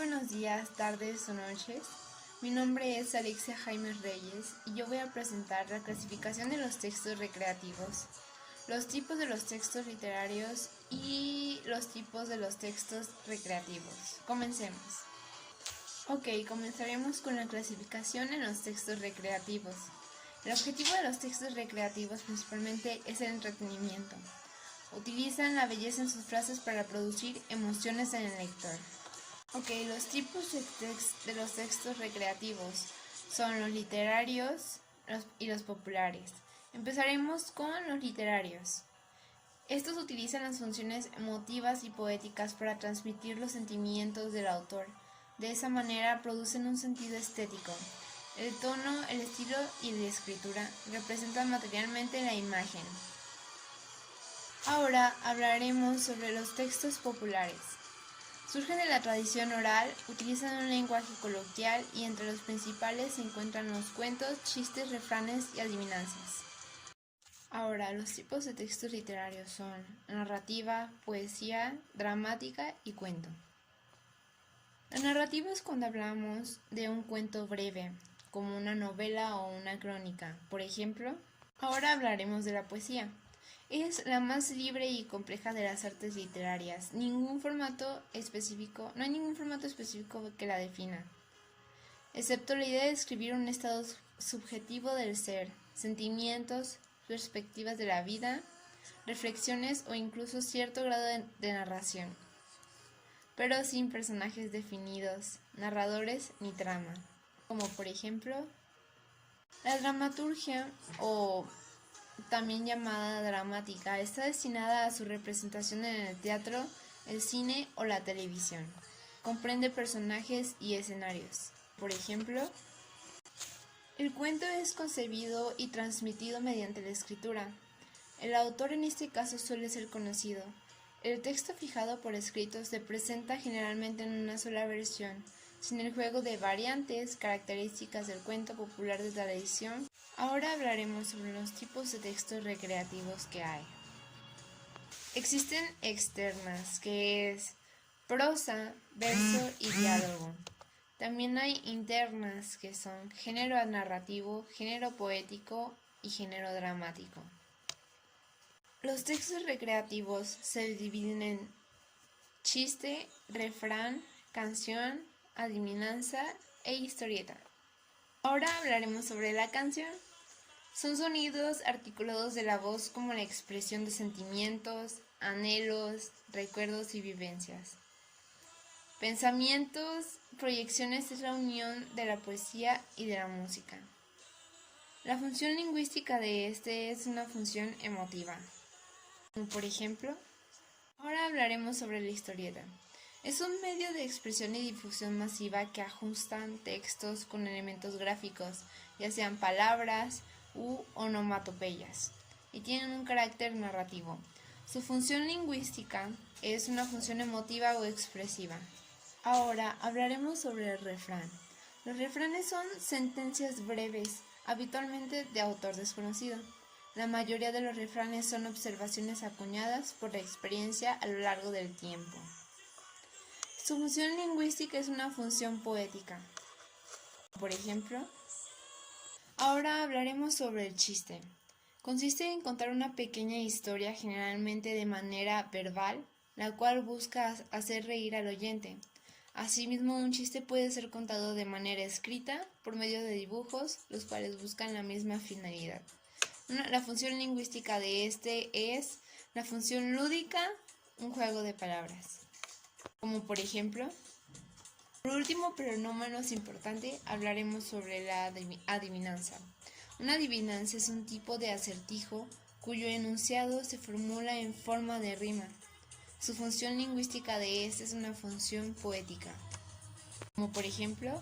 buenos días, tardes o noches. Mi nombre es Alexia Jaime Reyes y yo voy a presentar la clasificación de los textos recreativos, los tipos de los textos literarios y los tipos de los textos recreativos. Comencemos. Ok, comenzaremos con la clasificación en los textos recreativos. El objetivo de los textos recreativos principalmente es el entretenimiento. Utilizan la belleza en sus frases para producir emociones en el lector. Ok, los tipos de los textos recreativos son los literarios y los populares. Empezaremos con los literarios. Estos utilizan las funciones emotivas y poéticas para transmitir los sentimientos del autor. De esa manera producen un sentido estético. El tono, el estilo y la escritura representan materialmente la imagen. Ahora hablaremos sobre los textos populares. Surgen de la tradición oral, utilizan un lenguaje coloquial y entre los principales se encuentran los cuentos, chistes, refranes y adivinanzas. Ahora, los tipos de textos literarios son narrativa, poesía, dramática y cuento. La narrativa es cuando hablamos de un cuento breve, como una novela o una crónica, por ejemplo. Ahora hablaremos de la poesía. Es la más libre y compleja de las artes literarias. No hay ningún formato específico que la defina, excepto la idea de escribir un estado subjetivo del ser, sentimientos, perspectivas de la vida, reflexiones o incluso cierto grado de narración, pero sin personajes definidos, narradores ni trama, como por ejemplo la dramaturgia o también llamada dramática, está destinada a su representación en el teatro, el cine o la televisión. Comprende personajes y escenarios. Por ejemplo, el cuento es concebido y transmitido mediante la escritura. El autor en este caso suele ser conocido. El texto fijado por escrito se presenta generalmente en una sola versión, sin el juego de variantes, características del cuento popular de tradición. Ahora hablaremos sobre los tipos de textos recreativos que hay. Existen externas, que es prosa, verso y diálogo. También hay internas, que son género narrativo, género poético y género dramático. Los textos recreativos se dividen en chiste, refrán, canción, adivinanza e historieta. Ahora hablaremos sobre la canción. Son sonidos articulados de la voz como la expresión de sentimientos, anhelos, recuerdos y vivencias. Pensamientos, proyecciones es la unión de la poesía y de la música. La función lingüística de este es una función emotiva. Como por ejemplo, ahora hablaremos sobre la historieta. Es un medio de expresión y difusión masiva que ajustan textos con elementos gráficos, ya sean palabras u onomatopeyas, y tienen un carácter narrativo. Su función lingüística es una función emotiva o expresiva. Ahora hablaremos sobre el refrán. Los refranes son sentencias breves, habitualmente de autor desconocido. La mayoría de los refranes son observaciones acuñadas por la experiencia a lo largo del tiempo. Su función lingüística es una función poética. Por ejemplo, ahora hablaremos sobre el chiste. Consiste en contar una pequeña historia, generalmente de manera verbal, la cual busca hacer reír al oyente. Asimismo, un chiste puede ser contado de manera escrita, por medio de dibujos, los cuales buscan la misma finalidad. La función lingüística de este es la función lúdica, un juego de palabras. Como por ejemplo, por último, pero no menos importante, hablaremos sobre la adivinanza. Una adivinanza es un tipo de acertijo cuyo enunciado se formula en forma de rima. Su función lingüística de este es una función poética. Como por ejemplo,